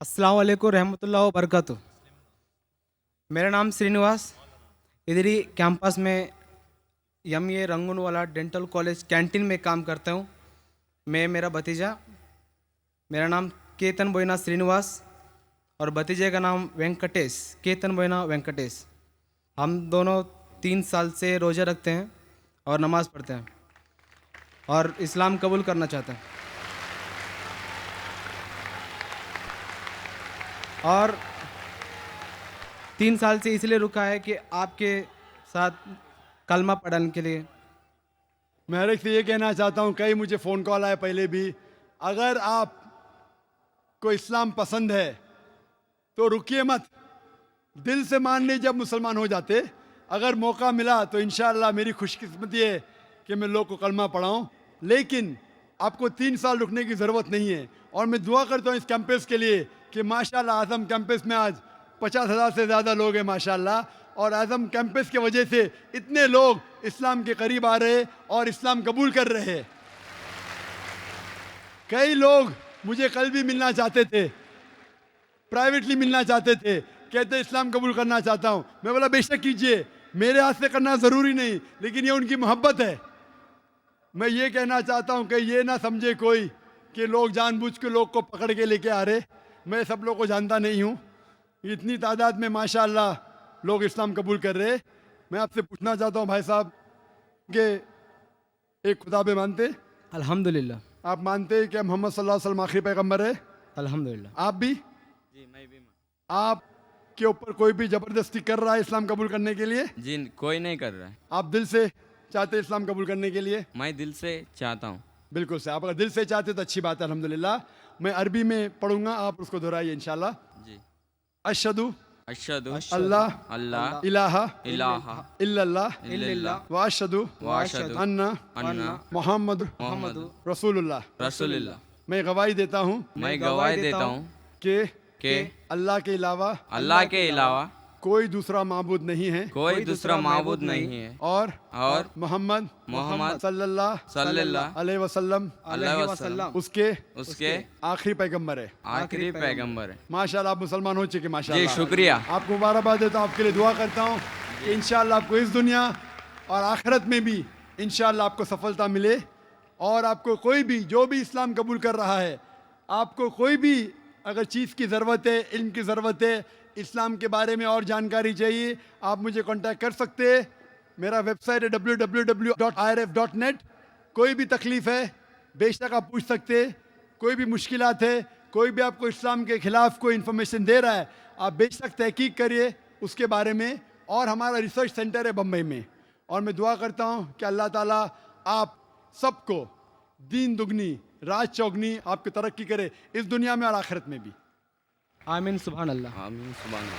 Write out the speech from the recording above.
अस्सलाम वालेकुम रहमतुल्लाह वबरकातुह। मेरा नाम श्रीनिवास, इधर ही कैंपस में ये रंगूनवाला डेंटल कॉलेज कैंटीन में काम करता हूँ। मैं मेरा भतीजा, मेरा नाम केतन बोइना श्रीनिवास और भतीजे का नाम वेंकटेश, केतन बोइना वेंकटेश। हम दोनों 3 साल से रोज़े रखते हैं और नमाज़ पढ़ते हैं और इस्लाम कबूल करना चाहते हैं। और 3 साल से इसलिए रुका है कि आपके साथ कलमा पढ़ने के लिए। मैं हर एक से ये कहना चाहता हूँ, कई मुझे फ़ोन कॉल आए पहले भी, अगर आप को इस्लाम पसंद है तो रुकिए मत, दिल से मान लीजिए जब मुसलमान हो जाते। अगर मौका मिला तो इंशाअल्लाह मेरी खुशकिस्मती है कि मैं लोग को कलमा पढ़ाऊँ, लेकिन आपको 3 साल रुकने की ज़रूरत नहीं है। और मैं दुआ करता हूँ इस कैंपस के लिए कि माशाअल्लाह आज़म कैंपस में आज 50,000 से ज़्यादा लोग हैं माशाअल्लाह, और आज़म कैंपस की वजह से इतने लोग इस्लाम के करीब आ रहे और इस्लाम कबूल कर रहे हैं। कई लोग मुझे कल भी मिलना चाहते थे, प्राइवेटली मिलना चाहते थे, कहते इस्लाम कबूल करना चाहता हूँ। मैं बोला बेशक कीजिए, मेरे हाथ से करना ज़रूरी नहीं, लेकिन ये उनकी मोहब्बत है। मैं ये कहना चाहता हूँ कि ये ना समझे कोई कि लोग जानबूझ के लोग को पकड़ के लेके आ रहे। मैं सब लोग को जानता नहीं हूँ, इतनी तादाद में माशाअल्लाह लोग इस्लाम कबूल कर रहे। मैं आपसे पूछना चाहता हूँ भाई साहब कि एक खुदा पे मानते? अल्हम्दुलिल्लाह। आप मानते हैं कि मोहम्मद सल्लल्लाहु अलैहि वसल्लम आखिरी पैगंबर है? अल्हम्दुलिल्लाह। आप भी? जी मैं भी आप के ऊपर कोई भी ज़बरदस्ती कर रहा है इस्लाम कबूल करने के लिए? जी कोई नहीं कर रहा है, आप दिल से चाहते हैं इस्लाम कबूल करने के लिए? मैं दिल से चाहता हूँ। बिल्कुल से, आप अगर दिल से चाहते तो अच्छी बात है, अल्हम्दुलिल्लाह। मैं अरबी में पढ़ूंगा, आप उसको दोहराइए इंशाल्लाह। जी अशहदु अशहदु अल्लाह अल्लाह इलाहा इलाहा इल्लल्लाह इल्लल्लाह व अशहदु वाशहदु अन्ना अन्ना मोहम्मद मोहम्मद रसूलुल्लाह। रसूलुल्लाह। मैं गवाही देता हूँ मैं गवाही देता हूँ कि कि अल्लाह के अलावा अल्लाह के अलावा कोई दूसरा माबूद नहीं है कोई दूसरा माबूद नहीं है और और मोहम्मद मोहम्मद सल्लल्लाहु सल्लल्लाहु अलैहि वसल्लम अलैहि वसल्लम उसके उसके आखिरी पैगंबर है। आखिरी पैगंबर है। माशाल्लाह आप मुसलमान हो चुके जी माशाल्लाह। शुक्रिया। आपको मुबारकबाद देता हूँ, आपके लिए दुआ करता हूँ कि इंशाअल्लाह आपको इस दुनिया और आखिरत में भी इंशाअल्लाह आपको सफलता मिले। और आपको कोई भी जो भी इस्लाम कबूल कर रहा है, आपको कोई भी अगर चीज़ की ज़रूरत है, इल्म की ज़रूरत है, इस्लाम के बारे में और जानकारी चाहिए, आप मुझे कांटेक्ट कर सकते हैं। मेरा वेबसाइट है www.irf.net। कोई भी तकलीफ़ है बेशक आप पूछ सकते हैं, कोई भी मुश्किलात है, कोई भी आपको इस्लाम के ख़िलाफ़ कोई इन्फॉर्मेशन दे रहा है, आप बेशक तहकीक करिए उसके बारे में। और हमारा रिसर्च सेंटर है बम्बई में। और मैं दुआ करता हूँ कि अल्लाह ताला आप सबको दीन दुगनी राज चौगनी आपकी तरक्की करे, इस दुनिया में और आखिरत में भी। आमीन सुभान अल्लाह। आमीन सुभान अल्लाह।